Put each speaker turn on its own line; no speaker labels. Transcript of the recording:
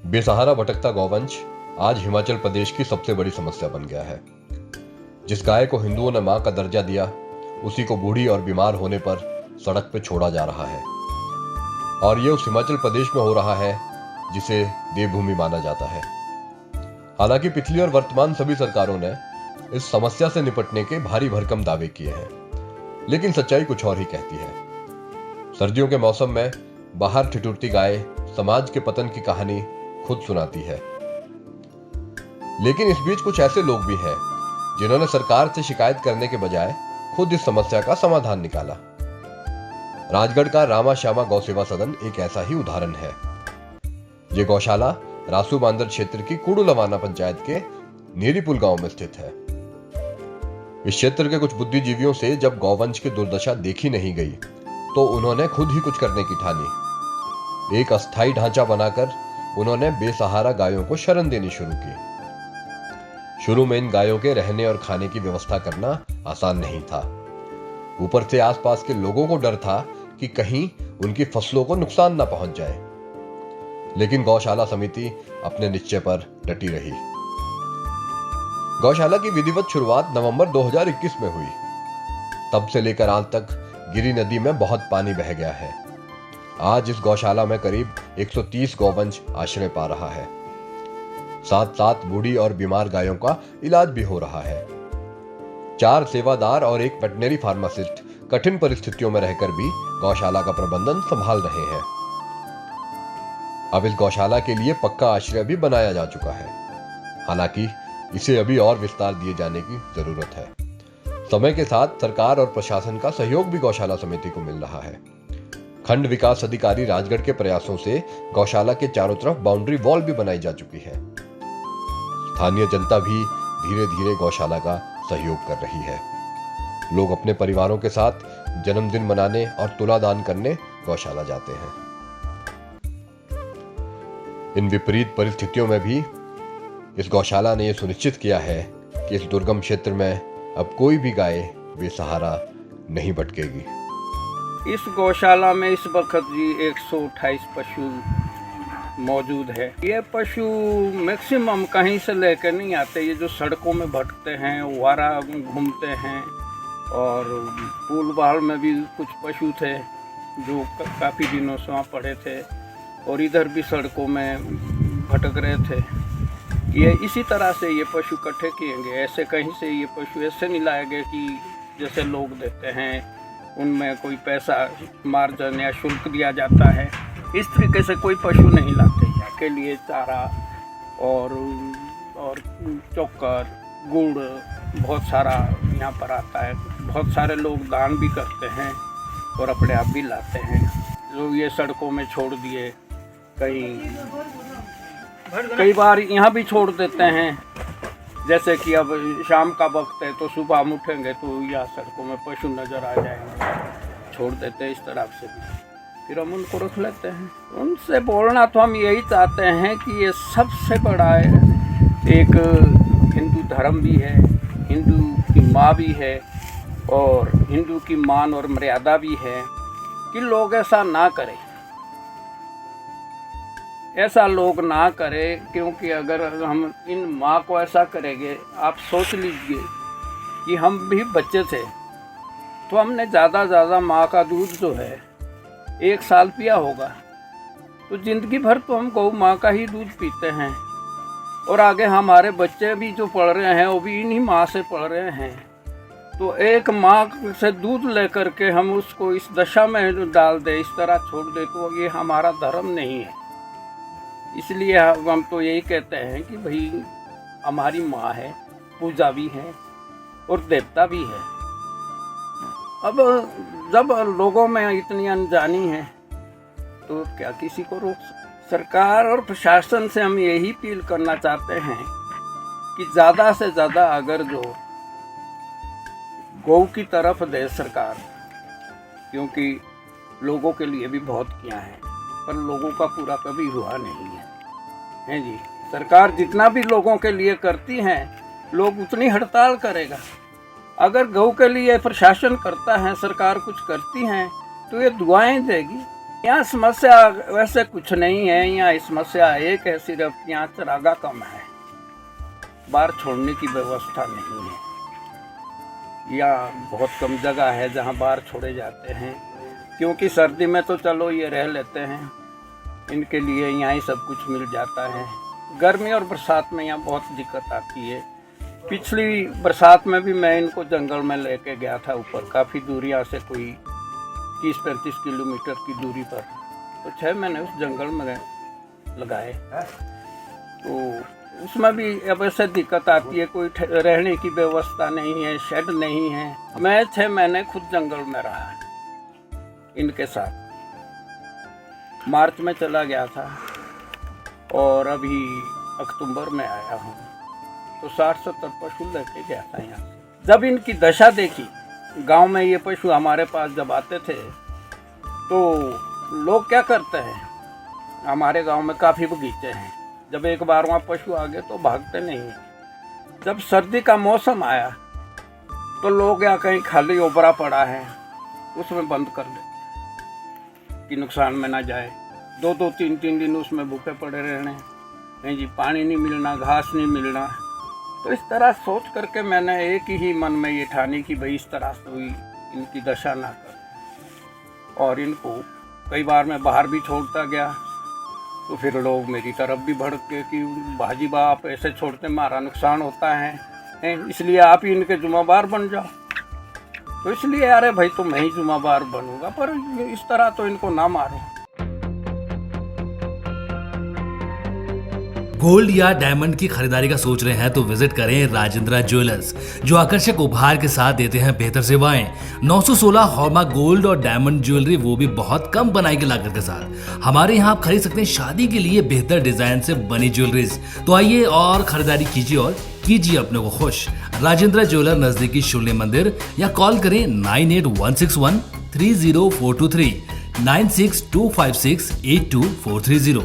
बेसहारा भटकता गौवंश आज हिमाचल प्रदेश की सबसे बड़ी समस्या बन गया है। जिस गाय को हिंदुओं ने मां का दर्जा दिया, उसी को बूढ़ी और बीमार होने पर सड़क पर छोड़ा जा रहा है। और ये उस हिमाचल प्रदेश में हो रहा है जिसे देवभूमि माना जाता है। हालांकि पिछली और वर्तमान सभी सरकारों ने इस समस्या से निपटने के भारी भरकम दावे किए हैं, लेकिन सच्चाई कुछ और ही कहती है। सर्दियों के मौसम में बाहर ठिठुरती गाय समाज के पतन की कहानी खुद सुनाती है। लेकिन इस बीच कुछ ऐसे लोग भी हैं जिन्होंने सरकार से शिकायत करने के बजाय खुद इस समस्या का समाधान निकाला। राजगढ़ का रामा श्यामा गौ सेवा सदन एक ऐसा ही उदाहरण है। ये गौशाला रासू बांदर क्षेत्र की कुड़ू लवाना पंचायत के नेरीपुल गांव में स्थित है। इस क्षेत्र के कुछ बुद्धिजीवियों से जब गौवंश की दुर्दशा देखी नहीं गई, तो उन्होंने खुद ही कुछ करने की ठानी। एक अस्थायी ढांचा बनाकर उन्होंने बेसहारा गायों को शरण देनी शुरू की। शुरू में इन गायों के रहने और खाने की व्यवस्था करना आसान नहीं था। ऊपर से आसपास के लोगों को डर था कि कहीं उनकी फसलों को नुकसान ना पहुंच जाए। लेकिन गौशाला समिति अपने निश्चय पर डटी रही। गौशाला की विधिवत शुरुआत नवंबर 2021 में हुई। तब से लेकर आज तक गिरी नदी में बहुत पानी बह गया है। आज इस गौशाला में करीब 130 गौवंश आश्रय पा रहा है। साथ साथ बूढ़ी और बीमार गायों का इलाज भी हो रहा है। 4 सेवादार और एक वेटनरी फार्मासिस्ट कठिन परिस्थितियों में रहकर भी गौशाला का प्रबंधन संभाल रहे हैं। अब इस गौशाला के लिए पक्का आश्रय भी बनाया जा चुका है। हालांकि इसे अभी और विस्तार दिए जाने की जरूरत है। समय के साथ सरकार और प्रशासन का सहयोग भी गौशाला समिति को मिल रहा है। खंड विकास अधिकारी राजगढ़ के प्रयासों से गौशाला के चारों तरफ बाउंड्री वॉल भी बनाई जा चुकी है। स्थानीय जनता भी धीरे धीरे गौशाला का सहयोग कर रही है। लोग अपने परिवारों के साथ जन्मदिन मनाने और तुला दान करने गौशाला जाते हैं। इन विपरीत परिस्थितियों में भी इस गौशाला ने यह सुनिश्चित किया है कि इस दुर्गम क्षेत्र में अब कोई भी गाय बेसहारा नहीं भटकेगी।
इस गौशाला में इस वक्त जी 128 पशु मौजूद है। ये पशु मैक्सिमम कहीं से लेकर नहीं आते। ये जो सड़कों में भटकते हैं, वारा घूमते हैं, और पुल बाल में भी कुछ पशु थे जो काफ़ी दिनों से वहाँ पड़े थे, और इधर भी सड़कों में भटक रहे थे। ये इसी तरह से ये पशु इकट्ठे किएंगे। ऐसे कहीं से ये पशु ऐसे नहीं लाए गए कि जैसे लोग देते हैं, उनमें कोई पैसा मार्जन या शुल्क दिया जाता है। इस तरीके से कोई पशु नहीं लाते। के लिए चारा और चोकर, गुड़ बहुत सारा यहाँ पर आता है। बहुत सारे लोग दान भी करते हैं और अपने आप भी लाते हैं। जो ये सड़कों में छोड़ दिए, कई बार यहाँ भी छोड़ देते हैं। जैसे कि अब शाम का वक्त है तो सुबह हम उठेंगे तो यहाँ सड़कों में पशु नज़र आ जाएंगे, छोड़ देते हैं इस तरफ से भी। फिर हम उनको रख लेते हैं। उनसे बोलना तो हम यही चाहते हैं कि ये सबसे बड़ा एक हिंदू धर्म भी है, हिंदू की माँ भी है, और हिंदू की मान और मर्यादा भी है कि लोग ऐसा ना करें। ऐसा लोग ना करें, क्योंकि अगर हम इन माँ को ऐसा करेंगे, आप सोच लीजिए कि हम भी बच्चे थे तो हमने ज़्यादा माँ का दूध जो है 1 साल पिया होगा, तो ज़िंदगी भर तो हम गौ माँ का ही दूध पीते हैं। और आगे हमारे बच्चे भी जो पढ़ रहे हैं वो भी इन्हीं माँ से पढ़ रहे हैं। तो एक माँ से दूध लेकर के हम उसको इस दशा में डाल दें, इस तरह छोड़ दें, तो ये हमारा धर्म नहीं है। इसलिए हम तो यही कहते हैं कि भाई हमारी माँ है, पूजा भी है और देवता भी है। अब जब लोगों में इतनी अनजानी है तो क्या किसी को रोक सकते। सरकार और प्रशासन से हम यही अपील करना चाहते हैं कि ज़्यादा से ज़्यादा अगर जो गौ की तरफ दे सरकार, क्योंकि लोगों के लिए भी बहुत किया है पर लोगों का पूरा कभी हुआ नहीं है जी। सरकार जितना भी लोगों के लिए करती हैं, लोग उतनी हड़ताल करेगा। अगर गौ के लिए प्रशासन करता है, सरकार कुछ करती हैं, तो ये दुआएं देगी। यहाँ समस्या वैसे कुछ नहीं है। यहाँ समस्या एक है, सिर्फ यहाँ चरागा कम है, बाहर छोड़ने की व्यवस्था नहीं है। यहाँ बहुत कम जगह है जहाँ बाहर छोड़े जाते हैं, क्योंकि सर्दी में तो चलो ये रह लेते हैं, इनके लिए यहाँ ही सब कुछ मिल जाता है। गर्मी और बरसात में यहाँ बहुत दिक्कत आती है। पिछली बरसात में भी मैं इनको जंगल में लेके गया था ऊपर, काफ़ी दूरी यहाँ से, कोई 30-35 किलोमीटर की दूरी पर। तो 6 महीने उस जंगल में लगाए, तो उसमें भी अब ऐसे दिक्कत आती है, कोई रहने की व्यवस्था नहीं है, शेड नहीं है। मैं 6 महीने खुद जंगल में रहा इनके साथ। मार्च में चला गया था और अभी अक्टूबर में आया हूँ, तो 60-70 पशु लेके गया था यहाँ से। जब इनकी दशा देखी, गांव में ये पशु हमारे पास जब आते थे तो लोग क्या करते हैं, हमारे गांव में काफ़ी बगीचे हैं, जब एक बार वहाँ पशु आ गए तो भागते नहीं। जब सर्दी का मौसम आया तो लोग यहाँ कहीं खाली ओबरा पड़ा है उसमें बंद कर देते कि नुकसान में ना जाए। 2-2, 3-3 दिन उसमें भूखे पड़े रहने, नहीं जी, पानी नहीं मिलना, घास नहीं मिलना। तो इस तरह सोच करके मैंने एक ही मन में ये ठानी कि भाई इस तरह से हुई इनकी दशा ना कर। और इनको कई बार मैं बाहर भी छोड़ता गया तो फिर लोग मेरी तरफ भी भड़क के कि भाजी बा आप ऐसे छोड़ते, हमारा नुकसान होता है, इसलिए आप ही इनके जुम्मेदार बन जाओ। तो इसलिए अरे भाई तो मैं ही जुम्मेदार बनूंगा, पर इस तरह तो इनको ना मारो।
गोल्ड या डायमंड की खरीदारी का सोच रहे हैं तो विजिट करें राजेंद्रा ज्वेलर्स, जो आकर्षक उपहार के साथ देते हैं बेहतर सेवाएं। 916 हॉलमार्क गोल्ड और डायमंड ज्वेलरी, वो भी बहुत कम बनाई की लागत के साथ। हमारे यहाँ आप खरीद सकते हैं शादी के लिए बेहतर डिजाइन से बनी ज्वेलरीज। तो आइए और खरीदारी कीजिए और कीजिए अपने को खुश। राजेंद्रा ज्वेलर, नजदीकी शून्य मंदिर, या कॉल करें 9816130423 9625682430।